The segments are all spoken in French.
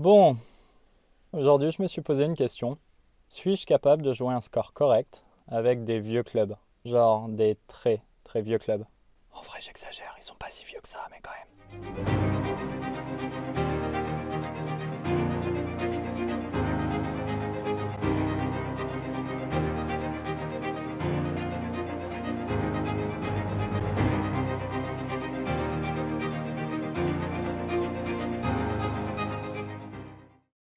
Bon, aujourd'hui je me suis posé une question. Suis-je capable de jouer un score correct avec des vieux clubs? Genre des très très vieux clubs. En vrai j'exagère, ils sont pas si vieux que ça, mais quand même.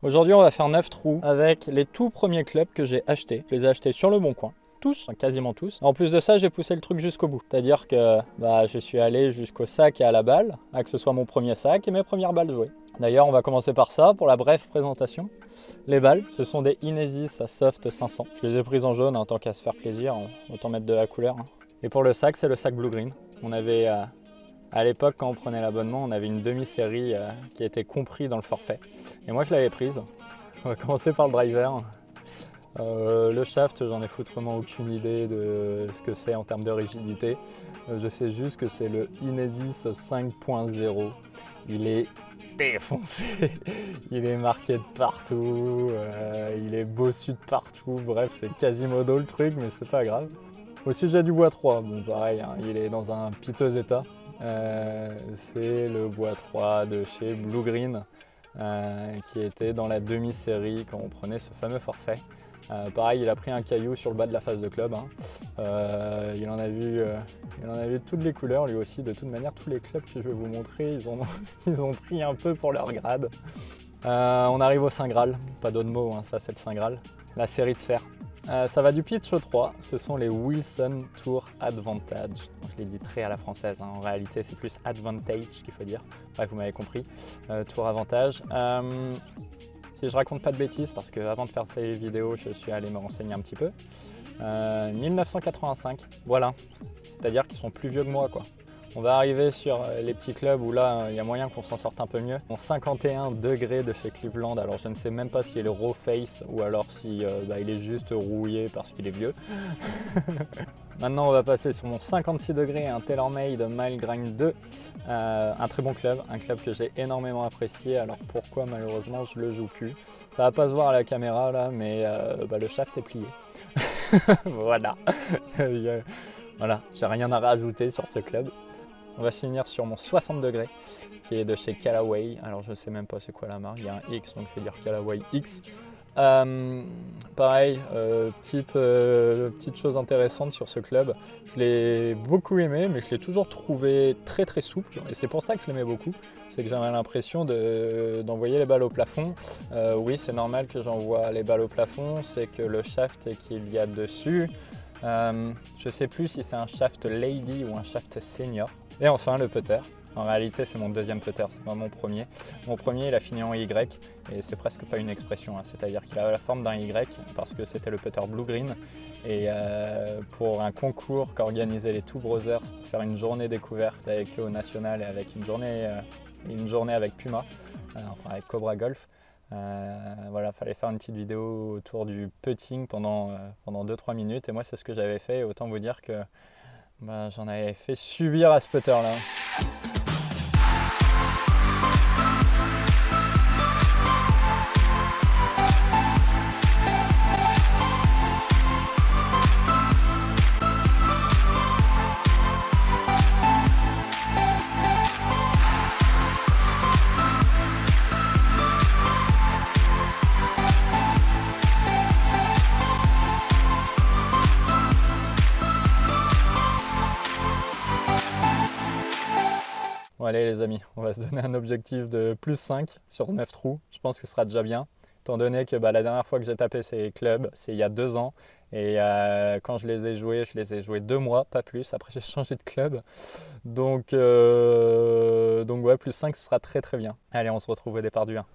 Aujourd'hui on va faire 9 trous avec les tout premiers clubs que j'ai achetés. Je les ai achetés sur le Bon Coin. Tous, enfin, quasiment tous. En plus de ça, j'ai poussé le truc jusqu'au bout. C'est-à-dire que je suis allé jusqu'au sac et à la balle, à que ce soit mon premier sac et mes premières balles jouées. D'ailleurs, on va commencer par ça, pour la brève présentation. Les balles, ce sont des Inesis Soft 500. Je les ai prises en jaune, tant qu'à se faire plaisir, autant mettre de la couleur. Et pour le sac, c'est le sac Blue Green. On avait, à l'époque, quand on prenait l'abonnement, on avait une demi-série qui était compris dans le forfait. Et moi, je l'avais prise. On va commencer par le driver. Le shaft, j'en ai foutrement aucune idée de ce que c'est en termes de rigidité. Je sais juste que c'est le Inesis 5.0. Il est défoncé, il est marqué de partout, il est bossu de partout. Bref, c'est Quasimodo le truc, mais c'est pas grave. Au sujet du bois 3, bon pareil, hein, il est dans un piteux état. C'est le bois 3 de chez Blue Green. Qui était dans la demi-série quand on prenait ce fameux forfait. Pareil, il a pris un caillou sur le bas de la face de club. Hein. Il en a vu de toutes les couleurs, lui aussi. De toute manière, tous les clubs que je vais vous montrer, ils ont pris un peu pour leur grade. On arrive au Saint Graal, pas d'autre mot, hein, ça c'est le Saint Graal. La série de fer. Ça va du pitch au 3, ce sont les Wilson Tour Advantage. Je l'ai dit très à la française, hein. En réalité c'est plus Advantage qu'il faut dire. Bref, vous m'avez compris. Tour Avantage. Si je raconte pas de bêtises, parce qu'avant de faire ces vidéos, je suis allé me renseigner un petit peu. 1985, voilà. C'est-à-dire qu'ils sont plus vieux que moi, quoi. On va arriver sur les petits clubs où là, il y a moyen qu'on s'en sorte un peu mieux. En 51 degrés de chez Cleveland, alors je ne sais même pas s'il est raw face ou alors si il est juste rouillé parce qu'il est vieux. Maintenant, on va passer sur mon 56 degrés, un TaylorMade Mile Grind 2. Un très bon club, un club que j'ai énormément apprécié. Alors pourquoi malheureusement je le joue plus? Ça va pas se voir à la caméra là, mais le shaft est plié. Voilà. Voilà, j'ai rien à rajouter sur ce club. On va finir sur mon 60 degrés qui est de chez Callaway. Alors je sais même pas c'est quoi la marque, il y a un X donc je vais dire Callaway X. Pareil, petite chose intéressante sur ce club, je l'ai beaucoup aimé mais je l'ai toujours trouvé très très souple et c'est pour ça que je l'aimais beaucoup. C'est que j'avais l'impression d'envoyer les balles au plafond. Oui, c'est normal que j'envoie les balles au plafond, c'est que le shaft qu'il y a dessus, je sais plus si c'est un shaft lady ou un shaft senior. Et enfin le putter. En réalité c'est mon deuxième putter, c'est pas mon premier. Mon premier il a fini en Y et c'est presque pas une expression, hein. C'est-à-dire qu'il a la forme d'un Y parce que c'était le putter Blue Green. Et pour un concours qu'organisaient les Two Brothers pour faire une journée découverte avec eux au national et avec une journée avec Puma, enfin avec Cobra Golf. Voilà, fallait faire une petite vidéo autour du putting pendant 2-3 minutes et moi c'est ce que j'avais fait et autant vous dire que j'en avais fait subir à ce putter là. Bon allez les amis, on va se donner un objectif de plus 5 sur 9 trous. Je pense que ce sera déjà bien. Étant donné que la dernière fois que j'ai tapé ces clubs, c'est il y a 2 ans. Et quand je les ai joués 2 mois, pas plus. Après j'ai changé de club. Donc ouais, plus 5 ce sera très très bien. Allez, on se retrouve au départ du 1.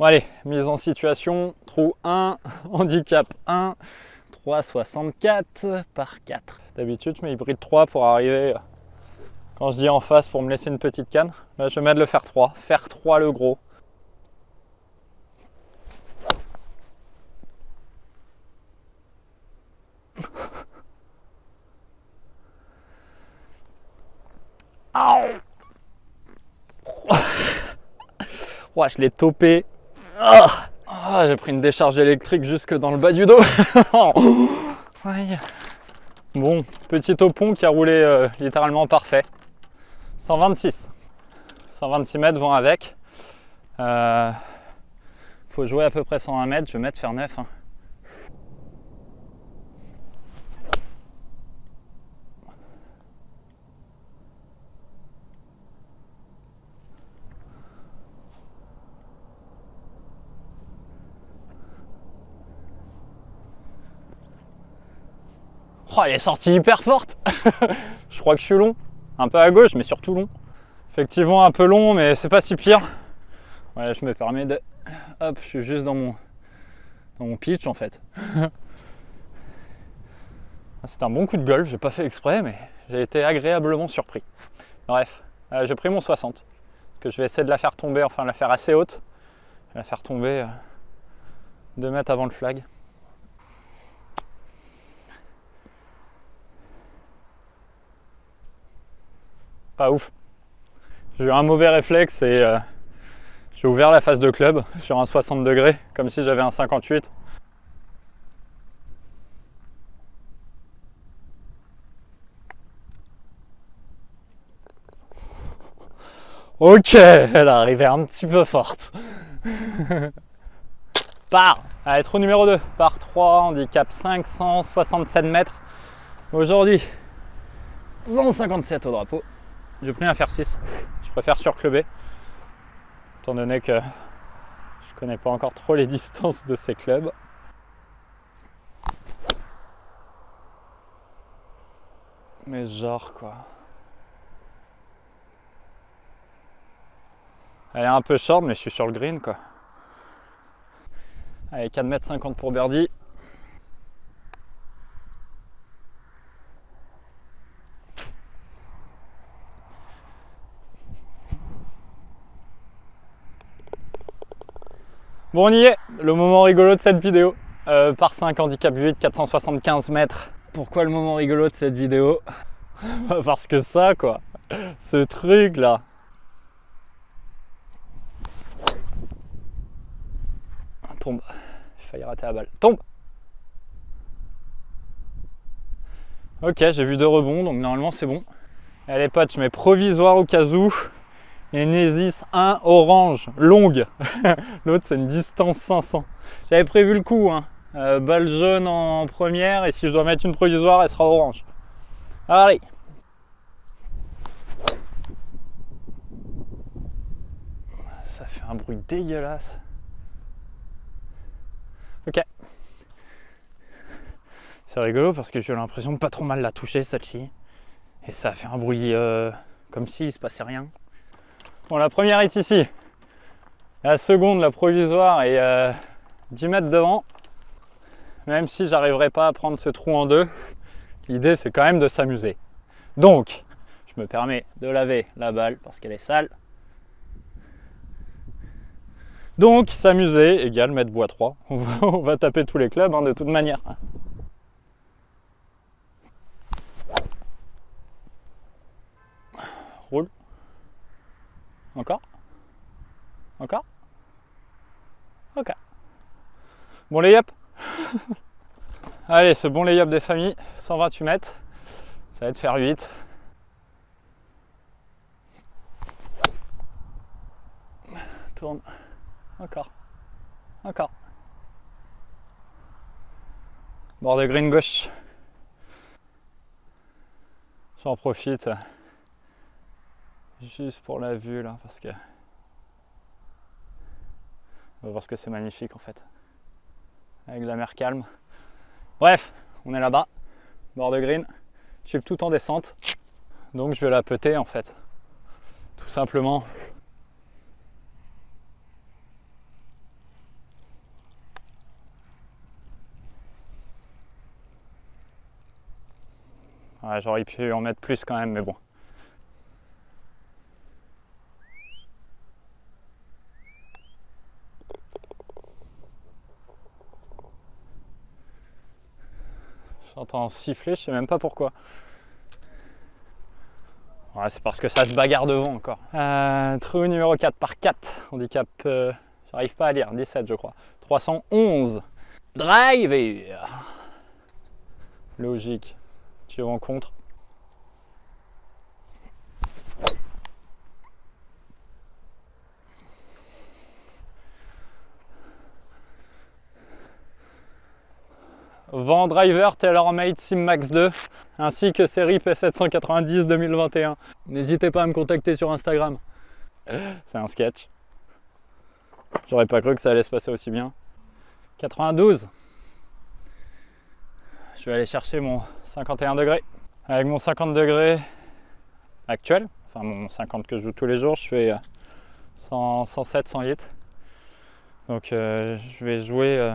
Bon allez, mise en situation, trou 1, handicap 1, 3,64 par 4. D'habitude je mets hybride 3 pour arriver... Quand je dis en face pour me laisser une petite canne, là je vais mettre le fer 3. Fer 3 le gros. Oh, je l'ai topé J'ai pris une décharge électrique jusque dans le bas du dos. Aïe. Bon, petit topon qui a roulé littéralement parfait. 126. 126 mètres vont avec. Faut jouer à peu près 120 mètres. Je vais mettre faire 9. Hein. Oh, elle est sortie hyper forte. Je crois que je suis long. Un peu à gauche, mais surtout long. Effectivement un peu long, mais c'est pas si pire. Ouais, je me permets de... Hop, je suis juste dans mon pitch en fait. C'était un bon coup de golf, j'ai pas fait exprès, mais j'ai été agréablement surpris. Bref, j'ai pris mon 60. Parce que je vais essayer de la faire tomber, enfin la faire assez haute. La faire tomber 2 mètres avant le flag. Pas ouf. J'ai eu un mauvais réflexe et j'ai ouvert la face de club sur un 60 degrés, comme si j'avais un 58. Ok, elle est arrivée un petit peu forte. Par, allez, trou numéro 2, par 3, handicap 567 mètres. Aujourd'hui, 157 au drapeau. J'ai pris un fer 6. Je préfère surclubber, étant donné que je connais pas encore trop les distances de ces clubs. Mais genre quoi. Elle est un peu short, mais je suis sur le green quoi. Allez, 4,50 m pour birdie. Bon, on y est, le moment rigolo de cette vidéo. Par 5, handicap 8, 475 mètres. Pourquoi le moment rigolo de cette vidéo? Parce que ça, quoi, ce truc là. Tombe, j'ai failli rater la balle. Tombe. Ok, j'ai vu 2 rebonds, donc normalement c'est bon. Allez potes, je mets provisoire au cas où. Et Nesis 1 orange, longue. L'autre c'est une distance 500. J'avais prévu le coup, hein. Balle jaune en première, et si je dois mettre une provisoire, elle sera orange. Allez. Ça fait un bruit dégueulasse. Ok. C'est rigolo parce que j'ai eu l'impression de pas trop mal la toucher celle-ci. Et ça a fait un bruit comme s'il se passait rien. Bon, la première est ici. La seconde, la provisoire, est 10 mètres devant. Même si j'arriverai pas à prendre ce trou en deux, l'idée c'est quand même de s'amuser. Donc, je me permets de laver la balle parce qu'elle est sale. Donc, s'amuser égale mettre bois 3. On va taper tous les clubs hein, de toute manière. Roule. Encore. Encore. Ok. Bon lay-up. Allez, ce bon lay-up des familles, 128 mètres. Ça va être faire 8. Tourne. Encore. Encore. Bord de green gauche. J'en profite juste pour la vue là parce que c'est magnifique en fait. Avec la mer calme. Bref, on est là-bas. Bord de green. Chip tout en descente. Donc je vais la putter en fait. Tout simplement. Ouais, j'aurais pu en mettre plus quand même, mais bon. J'entends siffler, je sais même pas pourquoi. Ouais, c'est parce que ça se bagarre devant encore. Trou numéro 4 par 4, handicap J'arrive pas à lire, 17 je crois. 311. Driver. Logique. Tu rencontres. Vent driver TaylorMade SimMax 2 ainsi que série P790 2021. N'hésitez pas à me contacter sur Instagram. C'est un sketch. J'aurais pas cru que ça allait se passer aussi bien. 92. Je vais aller chercher mon 51 degrés. Avec mon 50 degrés actuel, enfin mon 50 que je joue tous les jours, je fais 107, 108. Donc je vais jouer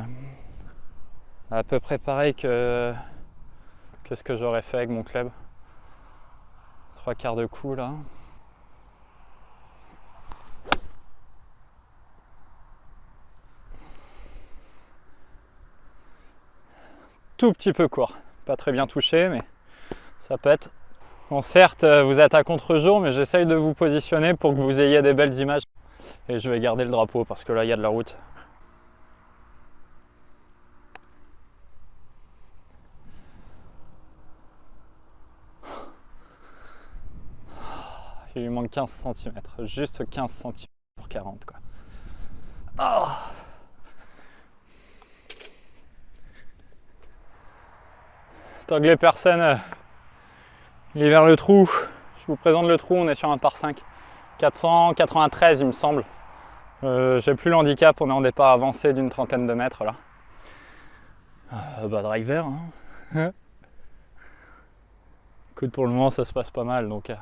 à peu près pareil que ce que j'aurais fait avec mon club. 3/4 de coup là. Tout petit peu court, pas très bien touché, mais ça pète. Bon, certes, vous êtes à contre-jour, mais j'essaye de vous positionner pour que vous ayez des belles images. Et je vais garder le drapeau parce que là, il y a de la route. Il lui manque 15 cm, juste 15 cm pour 40 quoi. Oh, tant que les personnes libèrent le trou, je vous présente le trou, on est sur un par 5. 493 il me semble. J'ai plus l'handicap, on est en départ avancé d'une trentaine de mètres là. Bah driver hein. Écoute, pour le moment ça se passe pas mal donc.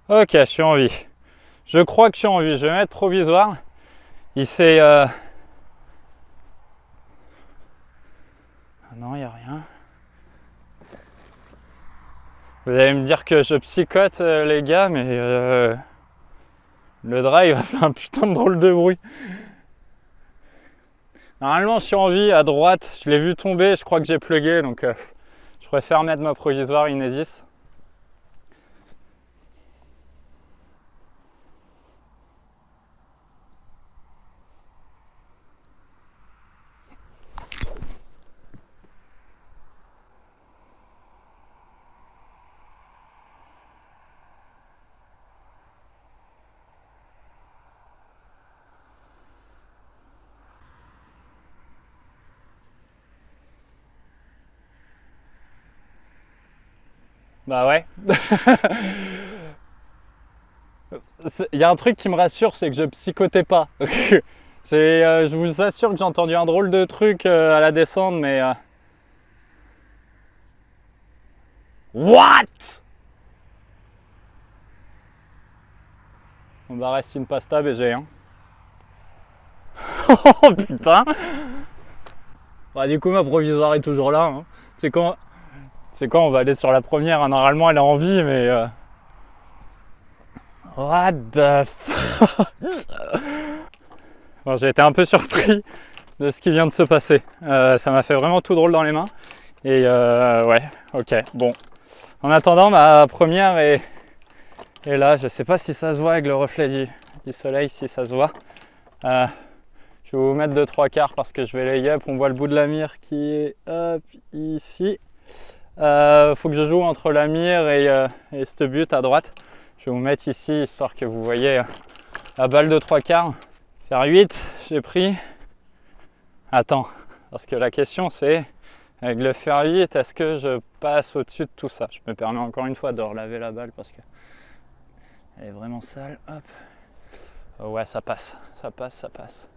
Ok, je suis en vie. Je crois que je suis en vie. Je vais mettre provisoire. Il s'est... Ah non, il n'y a rien. Vous allez me dire que je psychote les gars, mais le drive a fait un putain de drôle de bruit. Normalement, je suis en vie à droite. Je l'ai vu tomber. Je crois que j'ai plugué, donc je préfère mettre ma provisoire Inesis. Bah ouais. Il y a un truc qui me rassure, c'est que je psychotais pas. Je vous assure que j'ai entendu un drôle de truc à la descente, mais... What? On va rester une pasta BG hein. Oh putain. Bah, du coup ma provisoire est toujours là hein. C'est quand on va aller sur la première hein. Normalement elle est en vie mais what the fuck. Bon, j'ai été un peu surpris de ce qui vient de se passer. Ça m'a fait vraiment tout drôle dans les mains. Et ouais, ok, bon. En attendant, ma première est là. Je sais pas si ça se voit avec le reflet du soleil, si ça se voit. Je vais vous mettre 2-3 quarts parce que je vais lay up. On voit le bout de la mire qui est hop, ici. Faut que je joue entre la mire et ce but à droite. Je vais vous mettre ici histoire que vous voyez la balle de 3/4. Faire 8, j'ai pris. Attends, parce que la question c'est, avec le faire 8, est-ce que je passe au-dessus de tout ça? Je me permets encore une fois de relaver la balle parce que elle est vraiment sale. Hop. Ouais, ça passe, ça passe, ça passe.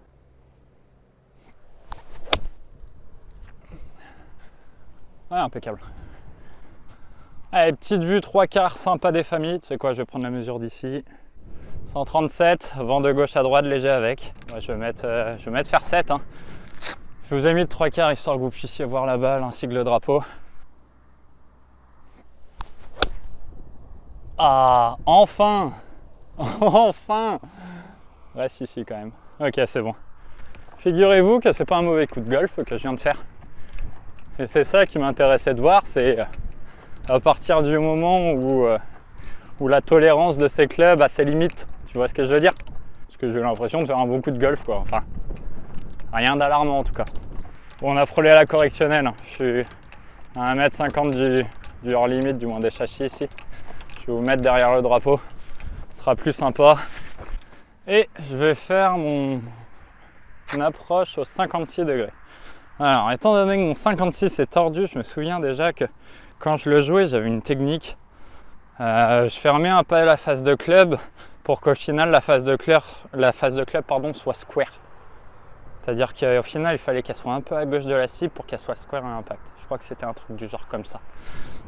Ouais, impeccable. Allez, petite vue 3/4, sympa des familles. Tu sais quoi, je vais prendre la mesure d'ici. 137, vent de gauche à droite, léger avec. Ouais, je vais mettre faire 7. Hein. Je vous ai mis de 3/4 histoire que vous puissiez voir la balle ainsi que le drapeau. Ah, enfin. Enfin. Reste ici quand même. Ok, c'est bon. Figurez-vous que c'est pas un mauvais coup de golf que je viens de faire. Et c'est ça qui m'intéressait de voir, c'est à partir du moment où la tolérance de ces clubs a ses limites. Tu vois ce que je veux dire? Parce que j'ai l'impression de faire un bon coup de golf, quoi. Enfin, rien d'alarmant en tout cas. Bon, on a frôlé à la correctionnelle. Je suis à 1m50 du hors limite, du moins des châssis ici. Je vais vous mettre derrière le drapeau. Ce sera plus sympa. Et je vais faire mon approche au 56 degrés. Alors, étant donné que mon 56 est tordu, je me souviens déjà que quand je le jouais, j'avais une technique. Je fermais un peu la face de club pour qu'au final la face de club soit square. C'est-à-dire qu'au final, il fallait qu'elle soit un peu à gauche de la cible pour qu'elle soit square à l'impact. Je crois que c'était un truc du genre comme ça.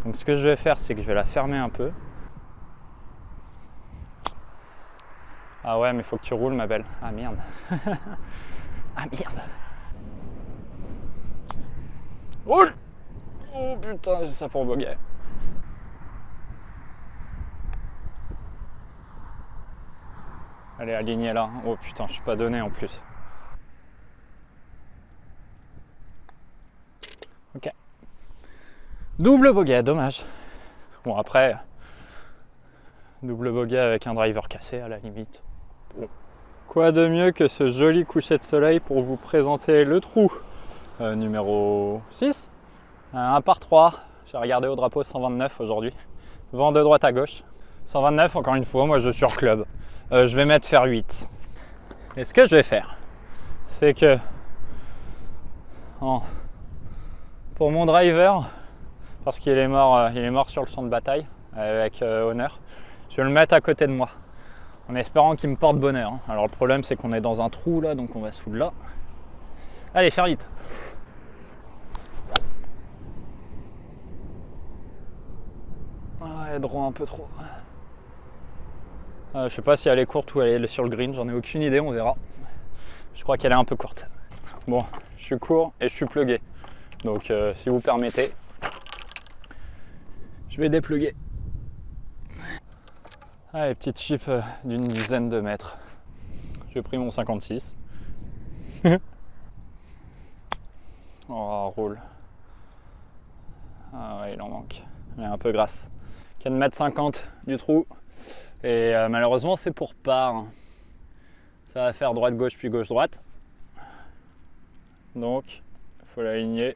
Donc ce que je vais faire, c'est que je vais la fermer un peu. Ah ouais, mais il faut que tu roules, ma belle. Ah merde. Ah merde. Roule! Oh putain, j'ai ça pour bogey. Elle est alignée là. Oh putain, je suis pas donné en plus. Ok. Double bogey, dommage. Bon après, double bogey avec un driver cassé à la limite. Bon. Quoi de mieux que ce joli coucher de soleil pour vous présenter le trou numéro 6. Un par 3. J'ai regardé au drapeau 129 aujourd'hui. Vent de droite à gauche. 129, encore une fois, moi je suis sur club. Je vais mettre faire 8. Et ce que je vais faire, c'est que pour mon driver, parce qu'il est mort sur le champ de bataille avec honneur, je vais le mettre à côté de moi, en espérant qu'il me porte bonheur. Alors le problème c'est qu'on est dans un trou là, donc on va se foutre là. Allez, faire vite. Ouais, droit un peu trop. Je sais pas si elle est courte ou elle est sur le green, j'en ai aucune idée, on verra. Je crois qu'elle est un peu courte. Bon, je suis court et je suis plugué. Donc si vous permettez, je vais dépluguer. Allez, petite chip d'une dizaine de mètres. J'ai pris mon 56. Oh, roule. Ah ouais, il en manque. Elle est un peu grasse. 4,50 m du trou. Et malheureusement, c'est pour part. Ça va faire droite-gauche puis gauche-droite. Donc, il faut l'aligner.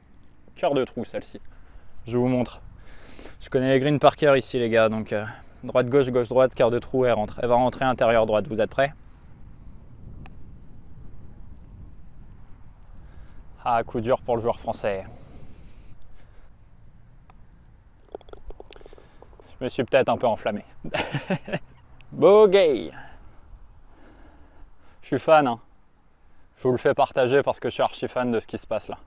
Cœur de trou, celle-ci. Je vous montre. Je connais les greens par cœur ici, les gars. Donc, droite-gauche, gauche-droite, cœur de trou, elle rentre. Elle va rentrer intérieur droite. Vous êtes prêts? Ah, coup dur pour le joueur français. Je me suis peut-être un peu enflammé. Bogey. Je suis fan, hein. Je vous le fais partager parce que je suis archi fan de ce qui se passe là.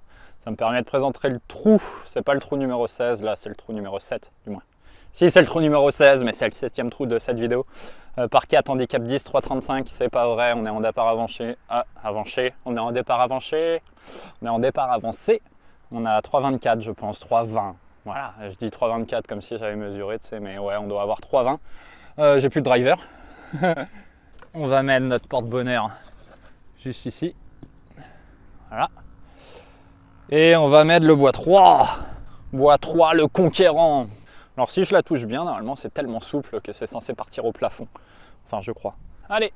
Ça me permet de présenter le trou. C'est pas le trou numéro 16, là c'est le trou numéro 7 du moins. Si, c'est le trou numéro 16, mais c'est le 7e trou de cette vidéo. Par 4, handicap 10, 3,35, c'est pas vrai, on est en départ avancé. Ah, avancé. On est en départ avancé. On est en départ avancé. On a 3,24 je pense, 3,20. Voilà, je dis 3,24 comme si j'avais mesuré, tu sais, mais ouais, on doit avoir 3,20. J'ai plus de driver. On va mettre notre porte-bonheur juste ici. Voilà. Et on va mettre le bois 3. Bois 3, le conquérant. Alors si je la touche bien, normalement c'est tellement souple que c'est censé partir au plafond. Enfin, je crois. Allez,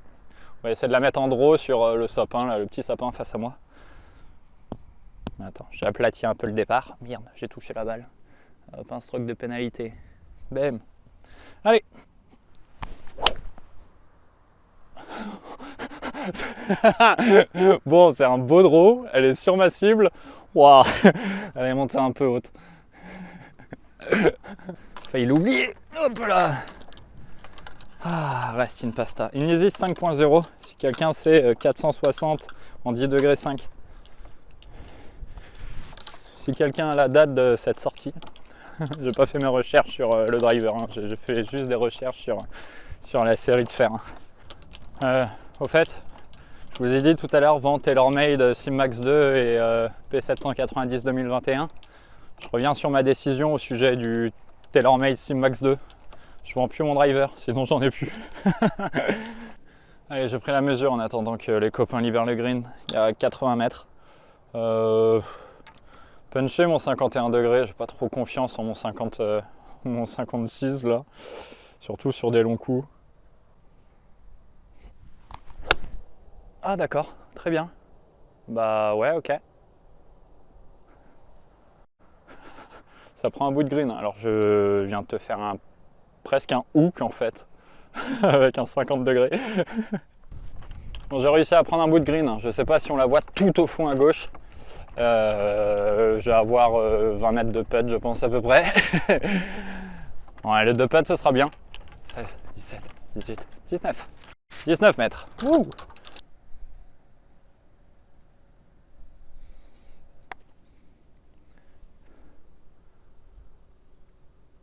on va essayer de la mettre en draw sur le sapin, là, le petit sapin face à moi. Attends, j'ai aplati un peu le départ. Merde, j'ai touché la balle. Hop, un stroke de pénalité. Bam. Allez. Bon, c'est un beau draw. Elle est sur ma cible. Waouh, elle est montée un peu haute. Failli l'oublier. Hop là. Ah, reste une pasta. Inesis 5.0. Si quelqu'un sait 460 en 10 degrés 5. Si quelqu'un a la date de cette sortie. J'ai pas fait mes recherches sur le driver. Hein. J'ai fait juste des recherches sur la série de fer. Au fait, je vous ai dit tout à l'heure, vent TaylorMade Simmax 2 et P790 2021. Je reviens sur ma décision au sujet du TaylorMade Simmax 2. Je vends plus mon driver, sinon j'en ai plus. Allez, j'ai pris la mesure en attendant que les copains libèrent le green. Il y a 80 mètres. Puncher mon 51 degrés, j'ai pas trop confiance en mon 50, mon 56 là. Surtout sur des longs coups. Ah d'accord, très bien. Bah ouais, ok. Ça prend un bout de green. Alors je viens de te faire presque un hook en fait. Avec un 50 degrés. Bon, j'ai réussi à prendre un bout de green. Je sais pas si on la voit tout au fond à gauche. Je vais avoir 20 mètres de putt, je pense à peu près. Ouais, les deux putts, ce sera bien. 16, 17, 18, 19. 19 mètres. Ouh.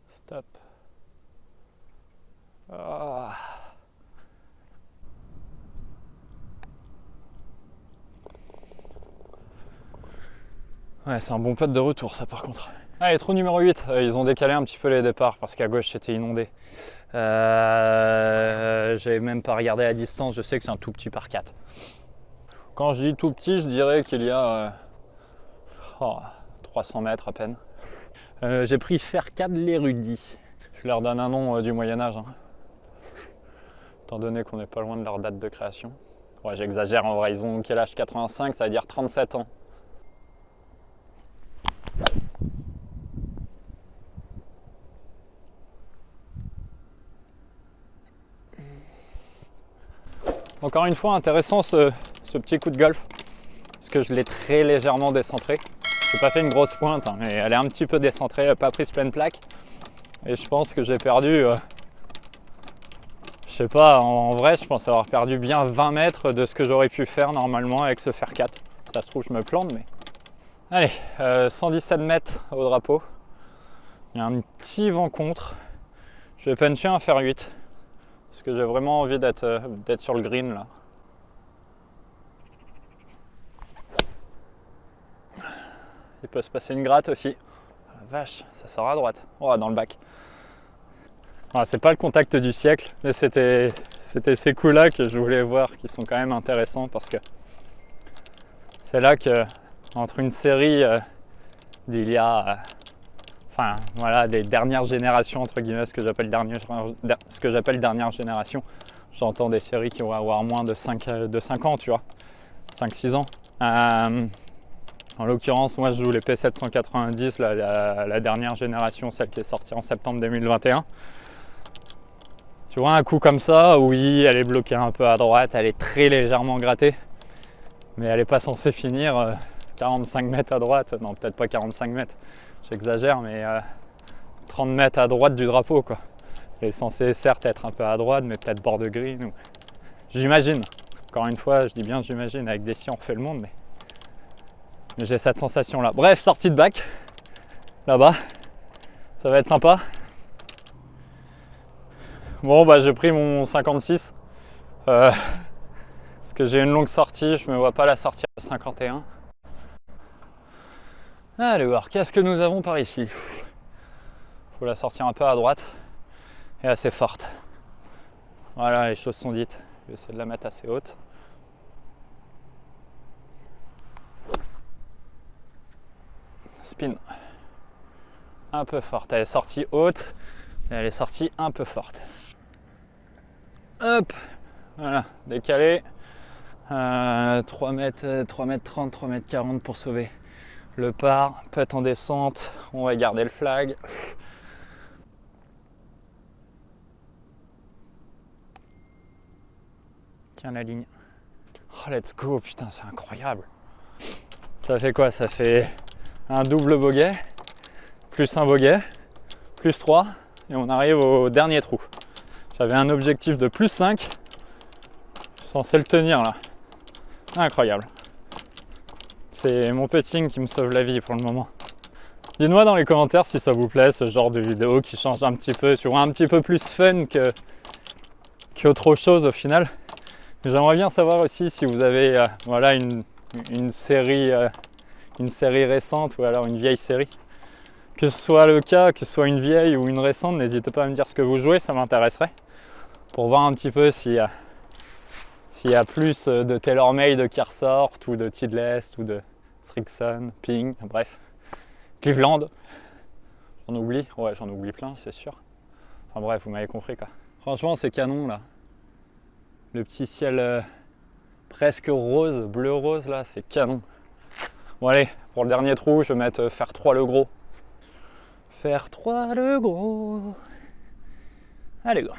Stop. Oh. Ouais, c'est un bon putt de retour ça par contre. Allez, trou numéro 8, ils ont décalé un petit peu les départs parce qu'à gauche c'était inondé. J'avais même pas regardé la distance, je sais que c'est un tout petit par 4. Quand je dis tout petit, je dirais qu'il y a 300 mètres à peine. J'ai pris fer 4 l'érudit. Je leur donne un nom du Moyen-Âge. Hein. Étant donné qu'on n'est pas loin de leur date de création. Ouais, j'exagère en vrai, ils ont quel âge? 85, ça veut dire 37 ans. Encore une fois, intéressant ce petit coup de golf, parce que je l'ai très légèrement décentré. Je n'ai pas fait une grosse pointe, hein, mais elle est un petit peu décentrée, pas prise pleine plaque. Et je pense que j'ai perdu, je sais pas, en vrai, je pense avoir perdu bien 20 mètres de ce que j'aurais pu faire normalement avec ce fer 4. Ça se trouve, je me plante, mais... Allez, 117 mètres au drapeau. Il y a un petit vent contre. Je vais puncher un fer 8. Parce que j'ai vraiment envie d'être sur le green là. Il peut se passer une gratte aussi. Oh, la vache, ça sort à droite. Oh, dans le bac. Ah, c'est pas le contact du siècle, mais c'était ces coups là que je voulais voir qui sont quand même intéressants parce que c'est là que entre une série d'il y a enfin voilà des dernières générations entre guillemets, ce que j'appelle dernière génération, j'entends des séries qui vont avoir moins de 5 ans, tu vois, 5-6 ans. En l'occurrence, moi je joue les P790, la dernière génération, celle qui est sortie en septembre 2021. Tu vois un coup comme ça, oui, elle est bloquée un peu à droite, elle est très légèrement grattée, mais elle n'est pas censée finir 45 mètres à droite, non peut-être pas 45 mètres, j'exagère, mais 30 mètres à droite du drapeau quoi. Elle est censée certes être un peu à droite, mais peut-être bord de green. Ou... J'imagine, encore une fois, je dis bien j'imagine, avec des si on refait le monde, mais j'ai cette sensation là. Bref, sortie de bac, là-bas, ça va être sympa. Bon bah j'ai pris mon 56 parce que j'ai une longue sortie, je me vois pas la sortir au 51. Allez voir, qu'est-ce que nous avons par ici? Faut la sortir un peu à droite et assez forte. Voilà, les choses sont dites. Je vais essayer de la mettre assez haute. Spin. Un peu forte, elle est sortie haute et elle est sortie un peu forte. Hop, voilà, décalé, 3 mètres 30, 3 mètres 40 pour sauver le par, putt en descente, on va garder le flag. Tiens la ligne. Oh let's go, putain c'est incroyable. Ça fait quoi? Ça fait un double bogey, plus un bogey, plus 3, et on arrive au dernier trou. J'avais un objectif de plus 5, je suis censé le tenir là. Incroyable. C'est mon putting qui me sauve la vie pour le moment. Dites-moi dans les commentaires si ça vous plaît, ce genre de vidéo qui change un petit peu, tu vois, un petit peu plus fun qu'autre chose au final. J'aimerais bien savoir aussi si vous avez voilà, une série récente ou alors une vieille série. Que ce soit le cas, que ce soit une vieille ou une récente, n'hésitez pas à me dire ce que vous jouez, ça m'intéresserait. Pour voir un petit peu si S'il y a plus de TaylorMade qui ressortent, ou de Titleist, ou de Srixon, Ping, bref. Cleveland. J'en oublie, ouais j'en oublie plein c'est sûr. Enfin bref, vous m'avez compris quoi. Franchement c'est canon là. Le petit ciel presque rose, bleu rose là, c'est canon. Bon allez, pour le dernier trou, je vais mettre fer 3 le gros. Fer 3 le gros. Allez go.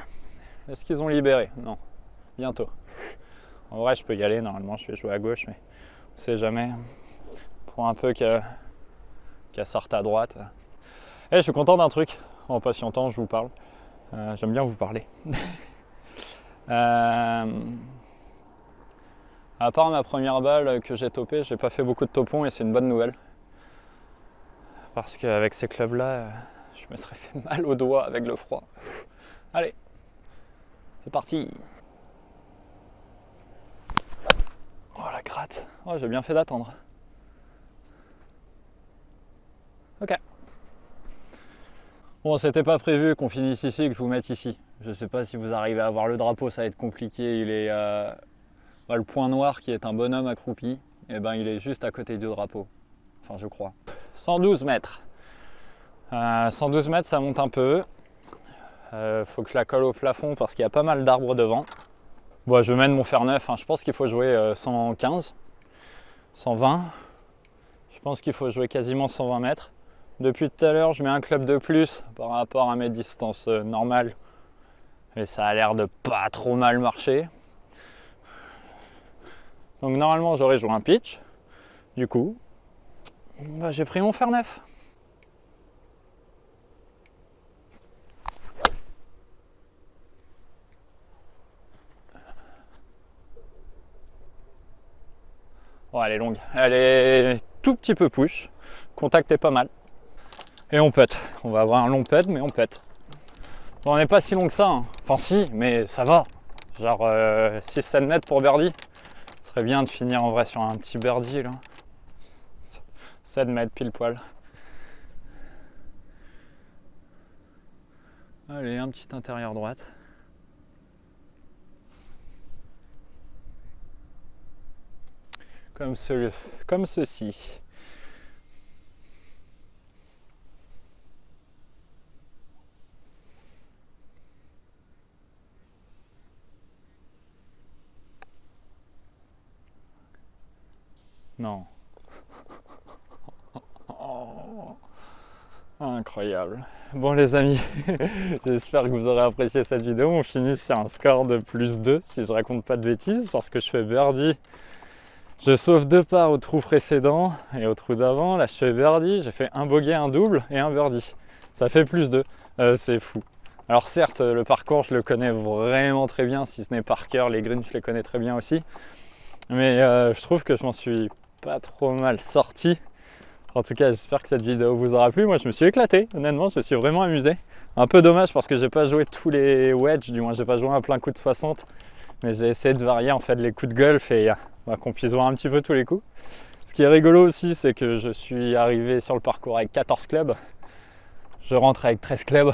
Est-ce qu'ils ont libéré? Non, bientôt. En vrai je peux y aller, normalement je vais jouer à gauche, mais on sait jamais. Pour un peu qu'elle sorte à droite. Je suis content d'un truc, en patientant, je vous parle. J'aime bien vous parler. À part ma première balle que j'ai topée, j'ai pas fait beaucoup de topons et c'est une bonne nouvelle. Parce qu'avec ces clubs-là, je me serais fait mal au doigt avec le froid. Allez, c'est parti. Oh la gratte, oh, j'ai bien fait d'attendre. Ok. Bon, c'était pas prévu qu'on finisse ici et que je vous mette ici. Je sais pas si vous arrivez à voir le drapeau, ça va être compliqué. Il est le point noir qui est un bonhomme accroupi, et ben il est juste à côté du drapeau. Enfin, je crois. 112 mètres. 112 mètres, ça monte un peu. Faut que je la colle au plafond parce qu'il y a pas mal d'arbres devant. Bon, je mène mon fer neuf. Hein. Je pense qu'il faut jouer 115, 120. Je pense qu'il faut jouer quasiment 120 mètres. Depuis tout à l'heure, je mets un club de plus par rapport à mes distances normales. Et ça a l'air de pas trop mal marcher. Donc normalement, j'aurais joué un pitch. Du coup, bah, j'ai pris mon fer neuf. Bon, elle est longue. Elle est tout petit peu push. Contact est pas mal. Et on putt. On va avoir un long putt, mais on putt. Bon, on n'est pas si long que ça. Hein. Enfin si, mais ça va. Genre 6-7 mètres pour birdie. Ce serait bien de finir en vrai sur un petit birdie là. 7 mètres pile poil. Allez, un petit intérieur droite. Comme ceci. Non. Oh, incroyable. Bon les amis, j'espère que vous aurez apprécié cette vidéo. On finit sur un score de plus 2 si je raconte pas de bêtises parce que je fais birdie. Je sauve 2 parts au trou précédent et au trou d'avant. Là je fais birdie, j'ai fait un bogey, un double et un birdie. Ça fait plus 2. C'est fou. Alors certes, le parcours je le connais vraiment très bien, si ce n'est par cœur, les greens je les connais très bien aussi. Mais je trouve que je m'en suis pas trop mal sorti. En tout cas, j'espère que cette vidéo vous aura plu. Moi, je me suis éclaté. Honnêtement, je me suis vraiment amusé. Un peu dommage parce que j'ai pas joué tous les wedges, du moins, j'ai pas joué un plein coup de 60. Mais j'ai essayé de varier en fait les coups de golf et qu'on puisse voir un petit peu tous les coups. Ce qui est rigolo aussi, c'est que je suis arrivé sur le parcours avec 14 clubs. Je rentre avec 13 clubs.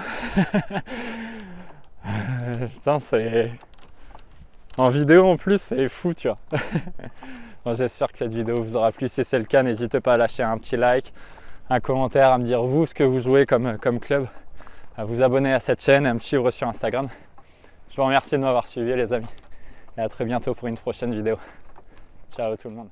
Putain, c'est... En vidéo en plus, c'est fou, tu vois. Bon, j'espère que cette vidéo vous aura plu. Si c'est le cas, n'hésitez pas à lâcher un petit like, un commentaire, à me dire vous ce que vous jouez comme club, à vous abonner à cette chaîne et à me suivre sur Instagram. Je vous remercie de m'avoir suivi les amis et à très bientôt pour une prochaine vidéo. Ciao tout le monde.